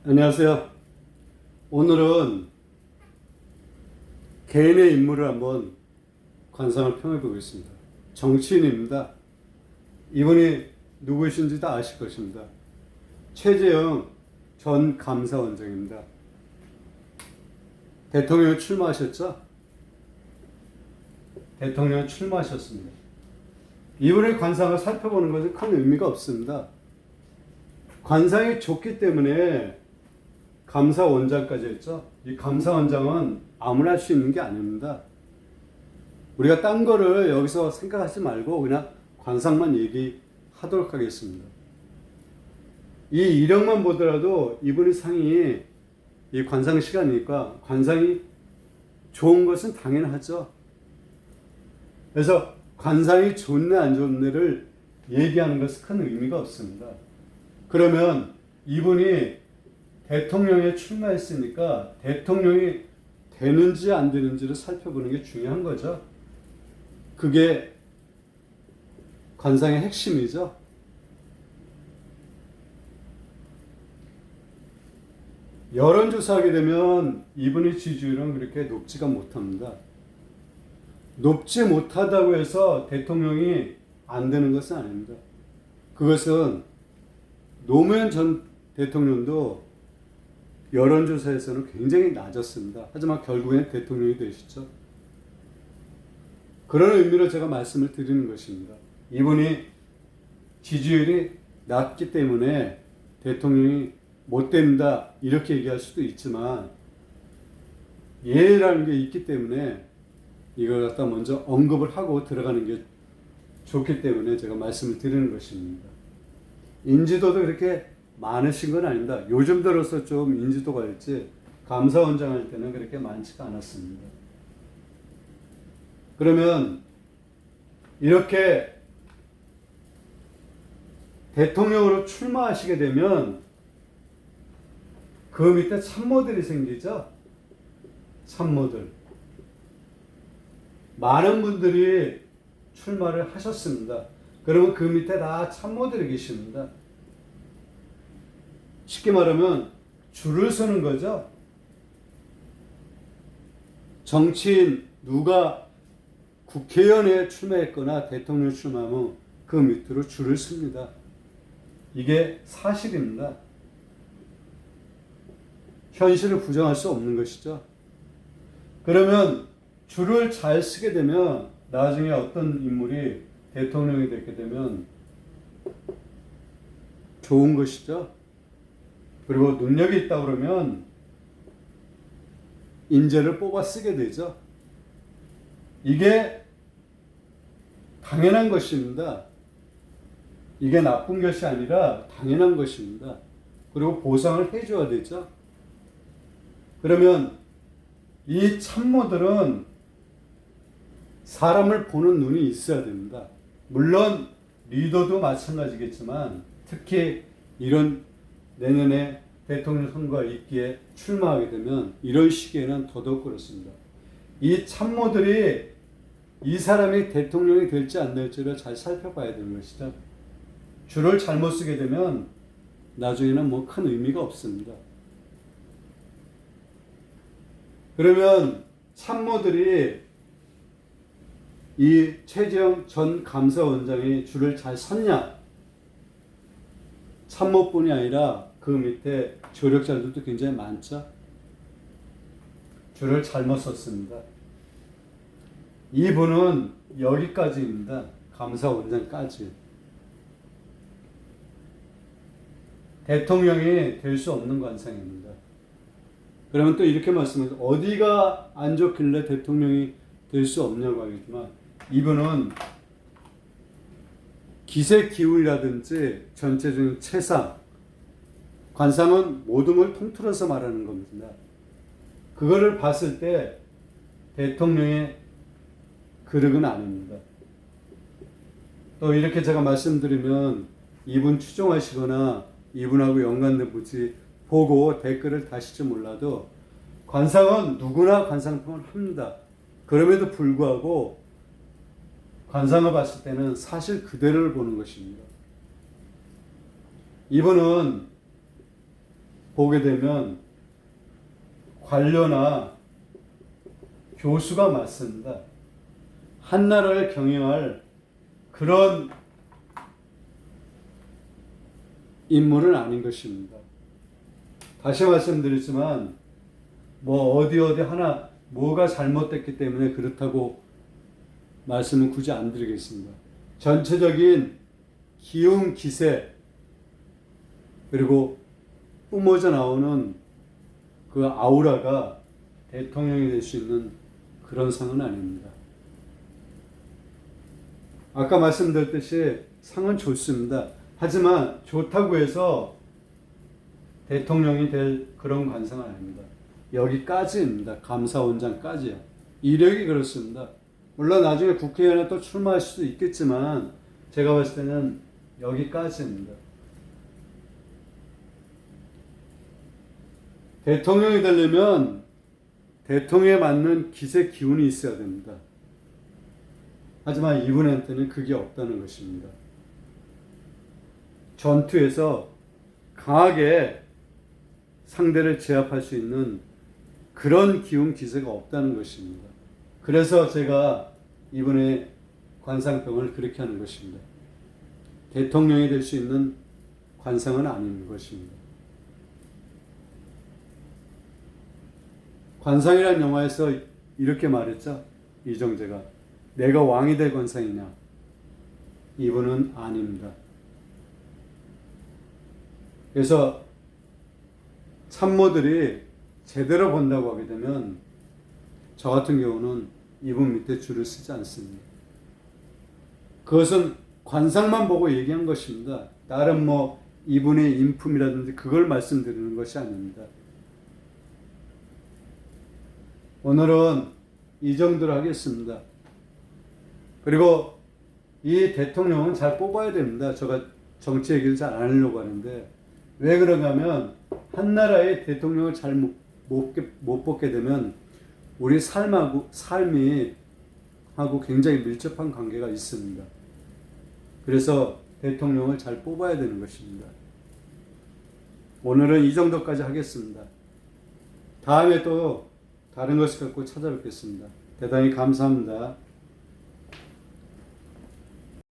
안녕하세요. 오늘은 개인의 인물을 한번 관상을 평해 보겠습니다. 정치인입니다. 이분이 누구이신지 다 아실 것입니다. 최재형 전 감사원장입니다. 대통령 출마하셨죠? 대통령 출마하셨습니다. 이분의 관상을 살펴보는 것은 큰 의미가 없습니다. 관상이 좋기 때문에 감사원장까지 했죠. 이 감사원장은 아무나 할 수 있는 게 아닙니다. 우리가 딴 거를 여기서 생각하지 말고 그냥 관상만 얘기하도록 하겠습니다. 이 이력만 보더라도 이분의 상이 이 관상 시간이니까 관상이 좋은 것은 당연하죠. 그래서 관상이 좋네 안 좋네를 얘기하는 것은 큰 의미가 없습니다. 그러면 이분이 대통령에 출마했으니까 대통령이 되는지 안 되는지를 살펴보는 게 중요한 거죠. 그게 관상의 핵심이죠. 여론조사하게 되면 이분의 지지율은 그렇게 높지가 못합니다. 높지 못하다고 해서 대통령이 안 되는 것은 아닙니다. 그것은 노무현 전 대통령도 여론조사에서는 굉장히 낮았습니다. 하지만 결국엔 대통령이 되시죠. 그런 의미로 제가 말씀을 드리는 것입니다. 이분이 지지율이 낮기 때문에 대통령이 못 된다 이렇게 얘기할 수도 있지만 예라는 게 있기 때문에 이걸 갖다 먼저 언급을 하고 들어가는 게 좋기 때문에 제가 말씀을 드리는 것입니다. 인지도도 그렇게 많으신 건 아닙니다. 요즘 들어서 좀 인지도가 있지 감사원장 할 때는 그렇게 많지가 않았습니다. 그러면 이렇게 대통령으로 출마하시게 되면 그 밑에 참모들이 생기죠. 참모들. 많은 분들이 출마를 하셨습니다. 그러면 그 밑에 다 참모들이 계십니다. 쉽게 말하면 줄을 서는 거죠. 정치인 누가 국회의원에 출마했거나 대통령 출마하면 그 밑으로 줄을 씁니다. 이게 사실입니다. 현실을 부정할 수 없는 것이죠. 그러면 줄을 잘 쓰게 되면 나중에 어떤 인물이 대통령이 되게 되면 좋은 것이죠. 그리고 능력이 있다 그러면 인재를 뽑아 쓰게 되죠. 이게 당연한 것입니다. 이게 나쁜 것이 아니라 당연한 것입니다. 그리고 보상을 해줘야 되죠. 그러면 이 참모들은 사람을 보는 눈이 있어야 됩니다. 물론 리더도 마찬가지겠지만 특히 이런 내년에 대통령 선거가 있기에 출마하게 되면 이런 시기에는 더더욱 그렇습니다. 이 참모들이 이 사람이 대통령이 될지 안 될지를 잘 살펴봐야 되는 것이죠. 줄을 잘못 쓰게 되면 나중에는 뭐 큰 의미가 없습니다. 그러면 참모들이 이 최재형 전 감사원장이 줄을 잘 섰냐? 참모뿐이 아니라 그 밑에 조력자들도 굉장히 많죠. 줄을 잘못 섰습니다. 이분은 여기까지입니다. 감사원장까지. 대통령이 될 수 없는 관상입니다. 그러면 또 이렇게 말씀해서 어디가 안 좋길래 대통령이 될 수 없냐고 하겠지만 이분은 기세 기운이라든지 전체적인 체상, 관상은 모든 걸 통틀어서 말하는 겁니다. 그거를 봤을 때 대통령의 그릇은 아닙니다. 또 이렇게 제가 말씀드리면 이분 추종하시거나 이분하고 연관된 분이 보고 댓글을 다실지 몰라도 관상은 누구나 관상통을 합니다. 그럼에도 불구하고 관상을 봤을 때는 사실 그대로를 보는 것입니다. 이분은 보게 되면 관료나 교수가 맞습니다. 한 나라를 경영할 그런 인물은 아닌 것입니다. 다시 말씀드리지만 뭐 어디 하나 뭐가 잘못됐기 때문에 그렇다고 말씀은 굳이 안 드리겠습니다. 전체적인 기운 기세 그리고 뿜어져 나오는 그 아우라가 대통령이 될 수 있는 그런 상은 아닙니다. 아까 말씀드렸듯이 상은 좋습니다. 하지만 좋다고 해서 대통령이 될 그런 관상은 아닙니다. 여기까지입니다. 감사원장까지요. 이력이 그렇습니다. 물론 나중에 국회의원에 또 출마할 수도 있겠지만 제가 봤을 때는 여기까지입니다. 대통령이 되려면 대통령에 맞는 기세 기운이 있어야 됩니다. 하지만 이분한테는 그게 없다는 것입니다. 전투에서 강하게 상대를 제압할 수 있는 그런 기운 기세가 없다는 것입니다. 그래서 제가 이분의 관상병을 그렇게 하는 것입니다. 대통령이 될 수 있는 관상은 아닌 것입니다. 관상이라는 영화에서 이렇게 말했죠. 이정재가 내가 왕이 될 관상이냐? 이분은 아닙니다. 그래서 참모들이 제대로 본다고 하게 되면 저 같은 경우는 이분 밑에 줄을 쓰지 않습니다. 그것은 관상만 보고 얘기한 것입니다. 다른 뭐 이분의 인품이라든지 그걸 말씀드리는 것이 아닙니다. 오늘은 이 정도로 하겠습니다. 그리고 이 대통령은 잘 뽑아야 됩니다. 제가 정치 얘기를 잘 안 하려고 하는데 왜 그러냐면 한 나라의 대통령을 잘 못 뽑게 되면 우리 삶이 하고 굉장히 밀접한 관계가 있습니다. 그래서 대통령을 잘 뽑아야 되는 것입니다. 오늘은 이 정도까지 하겠습니다. 다음에 또 다른 것을 갖고 찾아뵙겠습니다. 대단히 감사합니다.